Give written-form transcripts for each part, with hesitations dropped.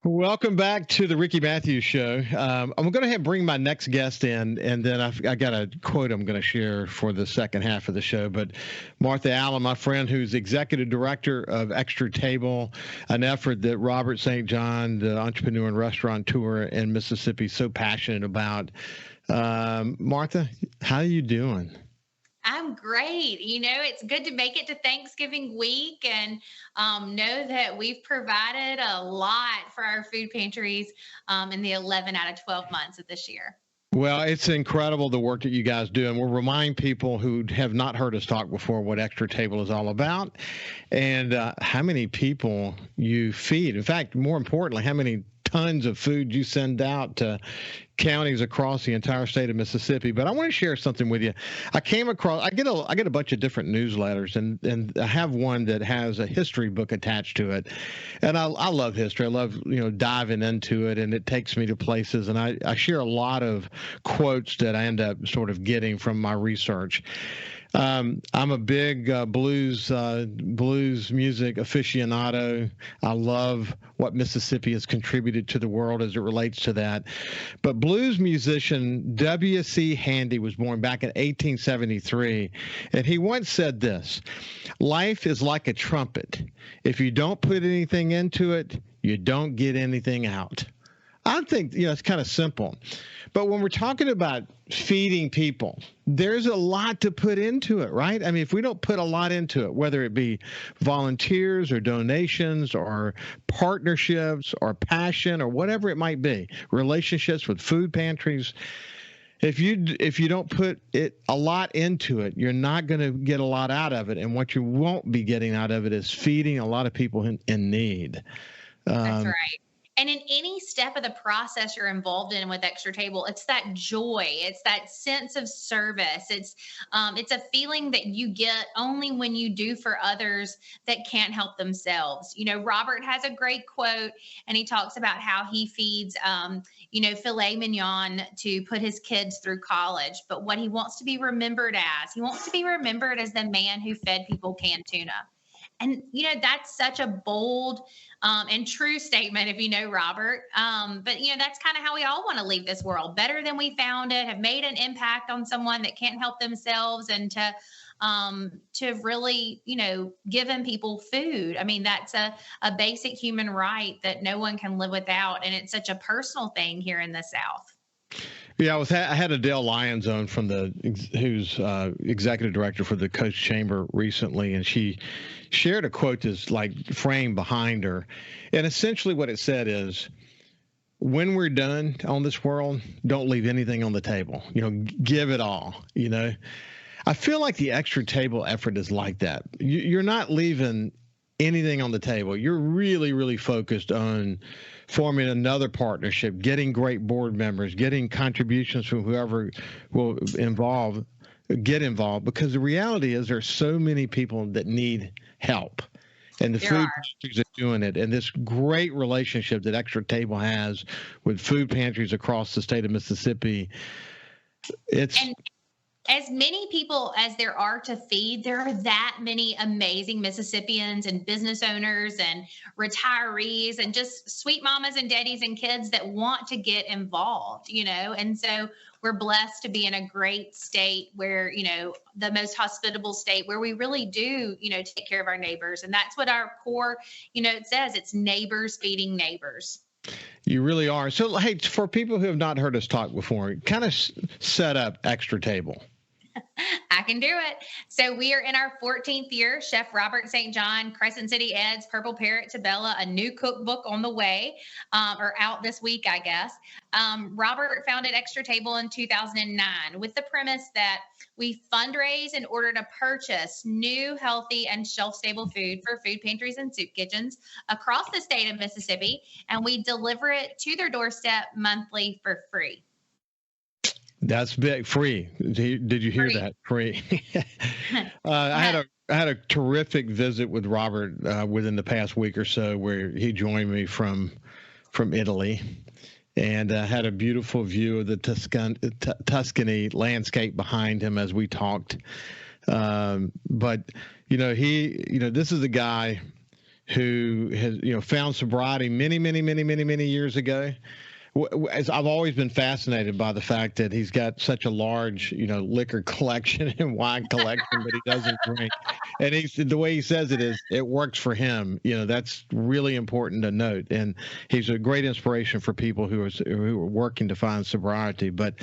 Welcome back to the Ricky Matthews Show. I'm going to have bring my next guest in, and then I got a quote I'm going to share for the second half of the show. But Martha Allen, my friend, who's executive director of Extra Table, an effort that Robert St. John, the entrepreneur and restaurateur in Mississippi, is so passionate about. Martha, how are you doing? I'm great. It's good to make it to Thanksgiving week and know that we've provided a lot for our food pantries in the 11 out of 12 months of this year. Well, it's incredible the work that you guys do. And we'll remind people who have not heard us talk before what Extra Table is all about and how many people you feed. In fact, more importantly, how many tons of food you send out to counties across the entire state of Mississippi. But I want to share something with you. I get a bunch of different newsletters, and I have one that has a history book attached to it. And I love history. I love diving into it, and it takes me to places. And I share a lot of quotes that I end up sort of getting from my research. I'm a big blues music aficionado. I love what Mississippi has contributed to the world as it relates to that. But blues musician W.C. Handy was born back in 1873, and he once said this: "Life is like a trumpet. If you don't put anything into it, you don't get anything out." I think, it's kind of simple. But when we're talking about feeding people, there's a lot to put into it, right? I mean, if we don't put a lot into it, whether it be volunteers or donations or partnerships or passion or whatever it might be, relationships with food pantries, if you don't put a lot into it, you're not going to get a lot out of it. And what you won't be getting out of it is feeding a lot of people in need. That's right. And in any step of the process you're involved in with Extra Table, it's that joy, it's that sense of service. It's a feeling that you get only when you do for others that can't help themselves. Robert has a great quote, and he talks about how he feeds, filet mignon to put his kids through college. But what he wants to be remembered as, the man who fed people canned tuna. And, that's such a bold and true statement if you know Robert. But that's kind of how we all want to leave this world better than we found it, have made an impact on someone that can't help themselves, and to really, giving people food. I mean, that's a basic human right that no one can live without. And it's such a personal thing here in the South. Yeah, I had Adele Lyons on who's executive director for the Coast Chamber recently, and she shared a quote that's like framed behind her. And essentially what it said is, when we're done on this world, don't leave anything on the table. Give it all. I feel like the Extra Table effort is like that. You're not leaving anything on the table. You're really, really focused on forming another partnership, getting great board members, getting contributions from whoever will get involved, because the reality is there's so many people that need help, and the food pantries are doing it. And this great relationship that Extra Table has with food pantries across the state of Mississippi, as many people as there are to feed, there are that many amazing Mississippians and business owners and retirees and just sweet mamas and daddies and kids that want to get involved, and so we're blessed to be in a great state where, the most hospitable state where we really do, take care of our neighbors. And that's what our core, it says, it's neighbors feeding neighbors. You really are. So, hey, for people who have not heard us talk before, kind of set up Extra Table. I can do it. So we are in our 14th year. Chef Robert St. John, Crescent City Ed's, Purple Parrot to Bella, a new cookbook on the way, or out this week, I guess. Robert founded Extra Table in 2009 with the premise that we fundraise in order to purchase new, healthy, and shelf-stable food for food pantries and soup kitchens across the state of Mississippi, and we deliver it to their doorstep monthly for free. That's big. Free. Did you hear that? Free. I had a terrific visit with Robert within the past week or so, where he joined me from Italy, and had a beautiful view of the Tuscany landscape behind him as we talked. But this is a guy who has, found sobriety many years ago. As I've always been fascinated by the fact that he's got such a large, liquor collection and wine collection, but he doesn't drink. And the way he says it is, it works for him. That's really important to note. And he's a great inspiration for people who are working to find sobriety. But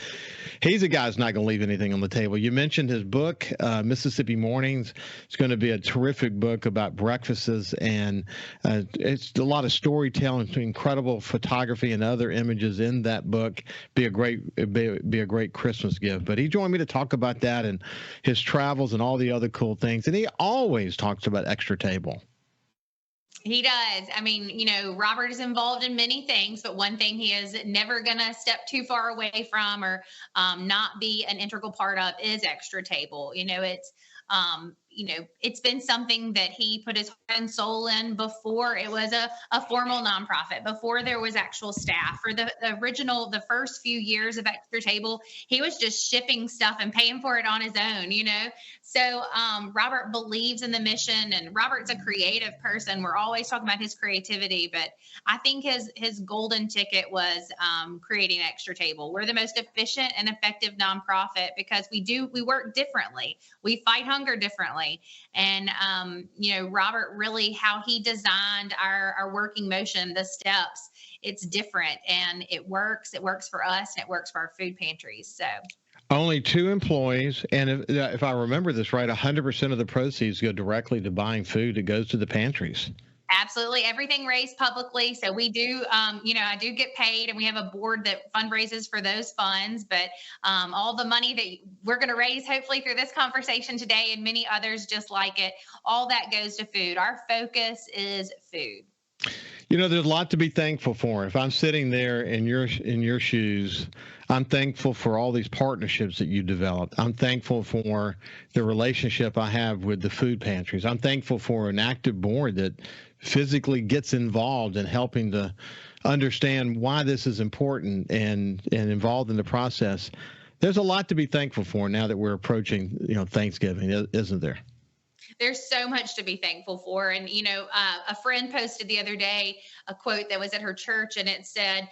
he's a guy who's not going to leave anything on the table. You mentioned his book, Mississippi Mornings. It's going to be a terrific book about breakfasts, and it's a lot of storytelling, incredible photography, and other images in that book. Be a great Christmas gift. But he joined me to talk about that and his travels and all the other cool things. And he always talks about Extra Table. He does. I mean, Robert is involved in many things, but one thing he is never going to step too far away from or not be an integral part of is Extra Table. It's been something that he put his heart and soul in before it was a formal nonprofit, before there was actual staff. For the first few years of Extra Table, he was just shipping stuff and paying for it on his own, So Robert believes in the mission, and Robert's a creative person. We're always talking about his creativity, but I think his golden ticket was creating Extra Table. We're the most efficient and effective nonprofit because we work differently. We fight hunger differently. And, Robert really, how he designed our working motion, the steps, it's different and it works. It works for us and it works for our food pantries. So only 2 employees. And if I remember this right, 100% of the proceeds go directly to buying food. It goes to the pantries. Absolutely. Everything raised publicly. So we do, I do get paid, and we have a board that fundraises for those funds. But all the money that we're going to raise, hopefully through this conversation today and many others just like it, all that goes to food. Our focus is food. There's a lot to be thankful for. If I'm sitting there in your shoes, I'm thankful for all these partnerships that you developed. I'm thankful for the relationship I have with the food pantries. I'm thankful for an active board that physically gets involved in helping to understand why this is important and involved in the process. There's a lot to be thankful for now that we're approaching, Thanksgiving, isn't there? There's so much to be thankful for. And, a friend posted the other day a quote that was at her church, and it said,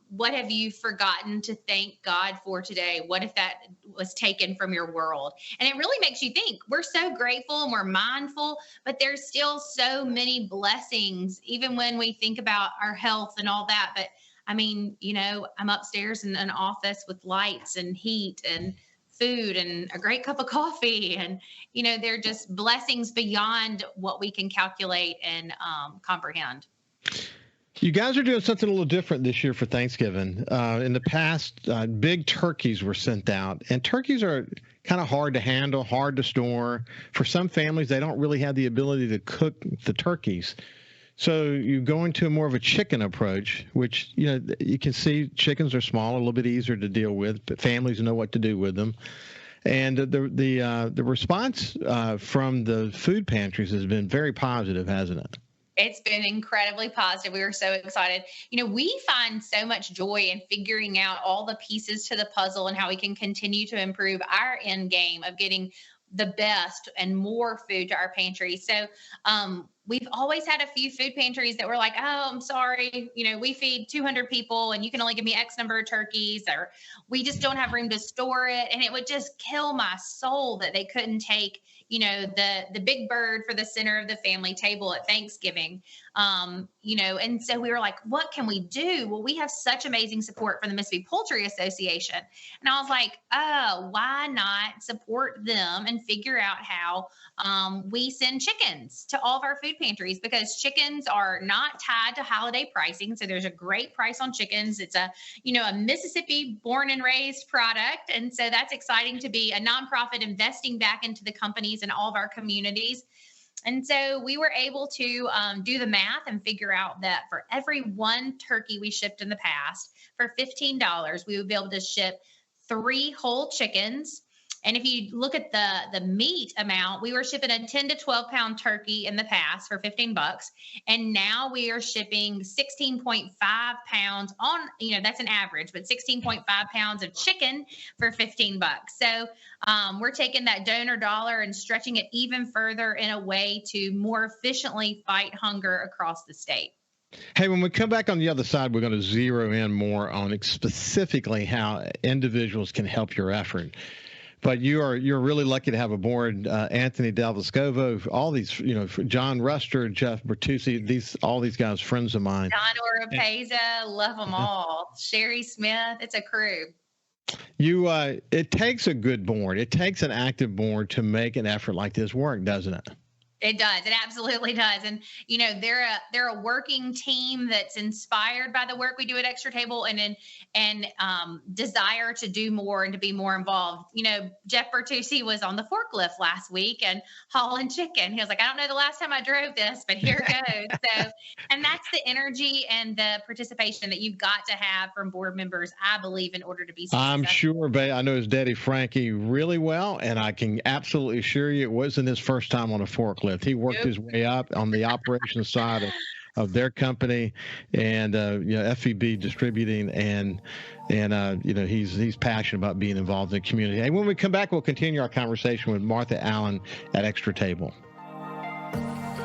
what have you forgotten to thank God for today? What if that was taken from your world? And it really makes you think. We're so grateful and we're mindful, but there's still so many blessings, even when we think about our health and all that. But I mean, I'm upstairs in an office with lights and heat and food and a great cup of coffee. And, they're just blessings beyond what we can calculate and comprehend. You guys are doing something a little different this year for Thanksgiving. In the past, big turkeys were sent out, and turkeys are kind of hard to handle, hard to store. For some families, they don't really have the ability to cook the turkeys. So you go into more of a chicken approach, which, you can see chickens are small, a little bit easier to deal with, but families know what to do with them. And the response from the food pantries has been very positive, hasn't it? It's been incredibly positive. We were so excited. We find so much joy in figuring out all the pieces to the puzzle and how we can continue to improve our end game of getting the best and more food to our pantry. So we've always had a few food pantries that were like, oh, I'm sorry, we feed 200 people and you can only give me X number of turkeys, or we just don't have room to store it. And it would just kill my soul that they couldn't take, the big bird for the center of the family table at Thanksgiving. And so we were like, what can we do? Well, we have such amazing support from the Mississippi Poultry Association. And I was like, oh, why not support them and figure out how we send chickens to all of our food pantries, because chickens are not tied to holiday pricing. So there's a great price on chickens. It's a Mississippi born and raised product. And so that's exciting to be a nonprofit investing back into the companies and all of our communities. And so we were able to do the math and figure out that for every one turkey we shipped in the past, for $15, we would be able to ship 3 whole chickens And if you look at the meat amount, we were shipping a 10 to 12 pound turkey in the past for $15, and now we are shipping 16.5 pounds on, that's an average, but 16.5 pounds of chicken for $15. So we're taking that donor dollar and stretching it even further in a way to more efficiently fight hunger across the state. Hey, when we come back on the other side, we're going to zero in more on specifically how individuals can help your effort. But you're really lucky to have aboard Anthony Del Vescovo, all these, John Ruster, Jeff Bertucci, all these guys, friends of mine. Don Oropeza, love them all. Sherry Smith, it's a crew. It takes a good board. It takes an active board to make an effort like this work, doesn't it? It does. It absolutely does. And, they're a working team that's inspired by the work we do at Extra Table and desire to do more and to be more involved. Jeff Bertucci was on the forklift last week and hauling chicken. He was like, I don't know the last time I drove this, but here it goes. So, and that's the energy and the participation that you've got to have from board members, I believe, in order to be successful. I'm sure, babe. I know his daddy, Frankie, really well, and I can absolutely assure you it wasn't his first time on a forklift. He worked his way up on the operations side of their company, and FEB Distributing, and he's passionate about being involved in the community. And when we come back, we'll continue our conversation with Martha Allen at Extra Table.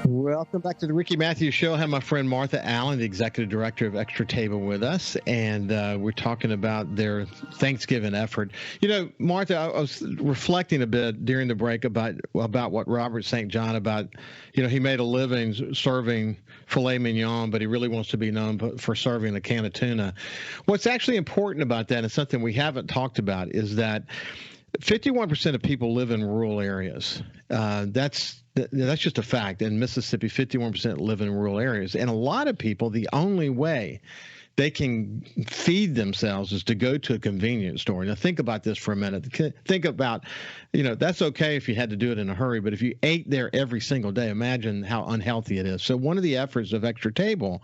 Welcome back to the Ricky Matthews Show. I have my friend Martha Allen, the executive director of Extra Table, with us, and we're talking about their Thanksgiving effort. Martha, I was reflecting a bit during the break about what Robert St. John about. He made a living serving filet mignon, but he really wants to be known for serving a can of tuna. What's actually important about that, and something we haven't talked about, is that 51% of people live in rural areas. That's just a fact. In Mississippi, 51% live in rural areas. And a lot of people, the only way they can feed themselves is to go to a convenience store. Now, think about this for a minute. Think about, that's okay if you had to do it in a hurry, but if you ate there every single day, imagine how unhealthy it is. So one of the efforts of Extra Table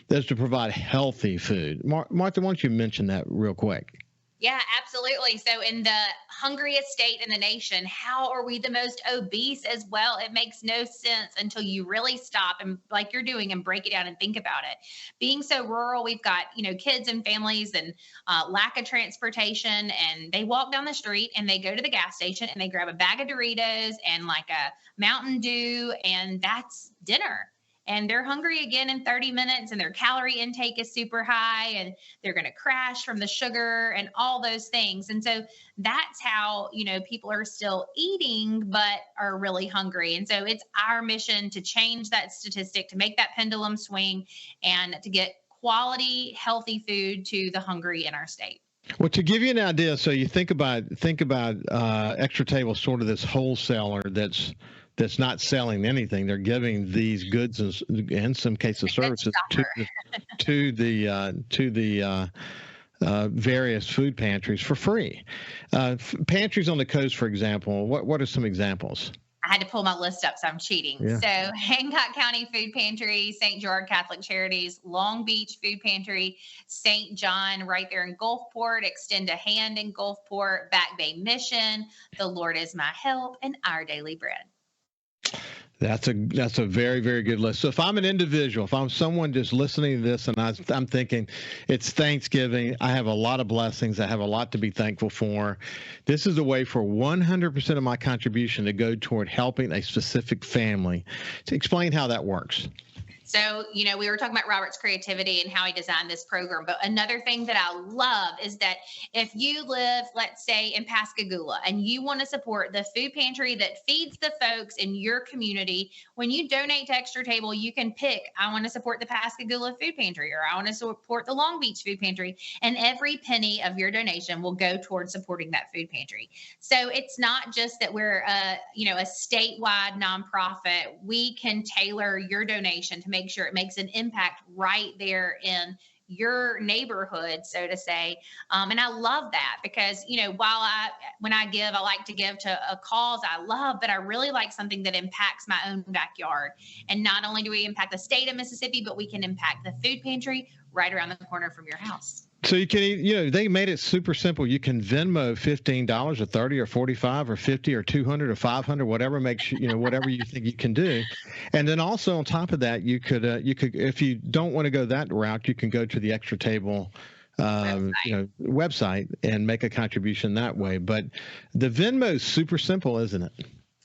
is to provide healthy food. Martha, why don't you mention that real quick? Yeah, absolutely. So in the hungriest state in the nation, how are we the most obese as well? It makes no sense until you really stop and, like you're doing, and break it down and think about it. Being so rural, we've got, kids and families and lack of transportation, and they walk down the street and they go to the gas station and they grab a bag of Doritos and like a Mountain Dew, and that's dinner. And they're hungry again in 30 minutes, and their calorie intake is super high, and they're going to crash from the sugar and all those things. And so that's how, people are still eating, but are really hungry. And so it's our mission to change that statistic, to make that pendulum swing, and to get quality, healthy food to the hungry in our state. Well, to give you an idea, so you think about Extra Table, sort of this wholesaler that's not selling anything. They're giving these goods and in some cases services to the various food pantries for free. Pantries on the coast, for example. What are some examples? I had to pull my list up, so I'm cheating. Yeah. So Hancock County Food Pantry, St. George Catholic Charities, Long Beach Food Pantry, St. John right there in Gulfport, Extend a Hand in Gulfport, Back Bay Mission, The Lord Is My Help, and Our Daily Bread. That's a very, very good list. So if I'm an individual, if I'm someone just listening to this and I'm thinking it's Thanksgiving, I have a lot of blessings, I have a lot to be thankful for, this is a way for 100% of my contribution to go toward helping a specific family. To explain how that works. So, we were talking about Robert's creativity and how he designed this program. But another thing that I love is that if you live, let's say, in Pascagoula, and you want to support the food pantry that feeds the folks in your community, when you donate to Extra Table, you can pick, I want to support the Pascagoula Food Pantry, or I want to support the Long Beach Food Pantry. And every penny of your donation will go towards supporting that food pantry. So it's not just that we're a statewide nonprofit. We can tailor your donation to make sure it makes an impact right there in your neighborhood, so to say. And I love that because, when I give, I like to give to a cause I love, but I really like something that impacts my own backyard. And not only do we impact the state of Mississippi, but we can impact the food pantry right around the corner from your house. So you can, they made it super simple. You can Venmo $15 or 30 or 45 or 50 or 200 or 500, whatever makes whatever you think you can do. And then also on top of that, you could, if you don't want to go that route, you can go to the Extra Table website and make a contribution that way. But the Venmo is super simple, isn't it?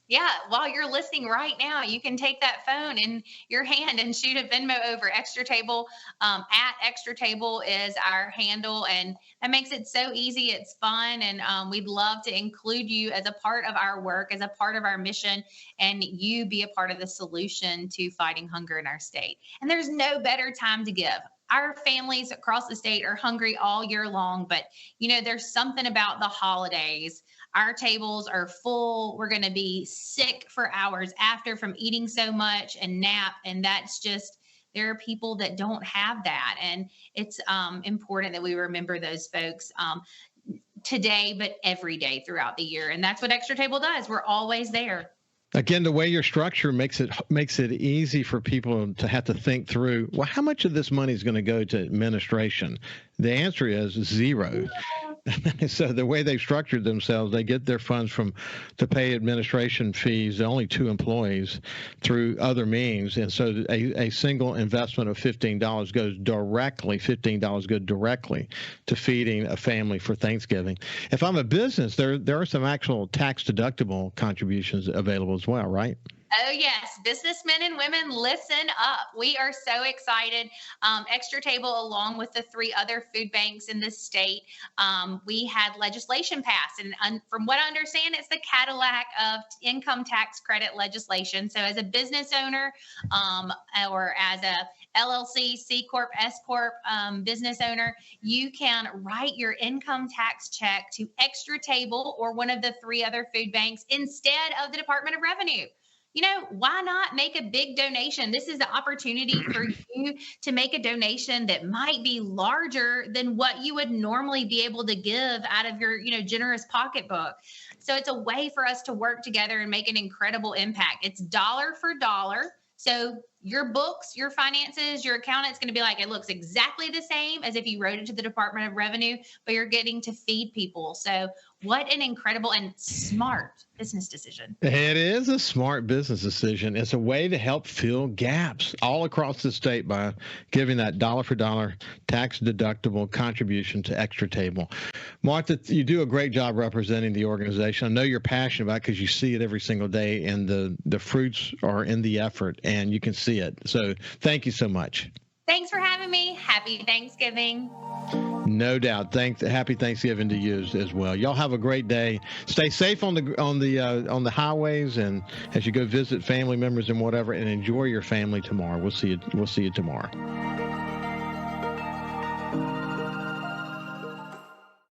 Yeah, while you're listening right now, you can take that phone in your hand and shoot a Venmo over. Extra Table at Extra Table is our handle, and that makes it so easy. It's fun, and we'd love to include you as a part of our work, as a part of our mission, and you be a part of the solution to fighting hunger in our state. And there's no better time to give. Our families across the state are hungry all year long, but there's something about the holidays. Our tables are full. We're going to be sick for hours after from eating so much and nap. And that's just, there are people that don't have that. And it's important that we remember those folks today, but every day throughout the year. And that's what Extra Table does. We're always there. Again, the way you're structured makes it easy for people to have to think through, well, how much of this money is going to go to administration? The answer is zero. So the way they've structured themselves, they get their funds to pay administration fees, only 2 employees, through other means. And so a single investment of $15 goes directly to feeding a family for Thanksgiving. If I'm a business, there are some actual tax deductible contributions available as well, right? Oh, yes. Businessmen and women, listen up. We are so excited. Extra Table, along with the 3 other food banks in the state, we had legislation passed. And from what I understand, it's the Cadillac of income tax credit legislation. So as a business owner or as a LLC, C Corp, S Corp business owner, you can write your income tax check to Extra Table or one of the 3 other food banks instead of the Department of Revenue. Why not make a big donation? This is the opportunity for you to make a donation that might be larger than what you would normally be able to give out of your, generous pocketbook. So it's a way for us to work together and make an incredible impact. It's dollar for dollar. So your books, your finances, your accountant's going to be like, it looks exactly the same as if you wrote it to the Department of Revenue, but you're getting to feed people. So what an incredible and smart business decision. It is a smart business decision. It's a way to help fill gaps all across the state by giving that dollar for dollar tax deductible contribution to Extra Table. Martha, you do a great job representing the organization. I know you're passionate about it because you see it every single day, and the fruits are in the effort, and you can see it. So thank you so much. Thanks for having me. Happy Thanksgiving. No doubt. Happy Thanksgiving to you as well. Y'all have a great day. Stay safe on the highways, and as you go visit family members and whatever, and enjoy your family tomorrow. We'll see you tomorrow.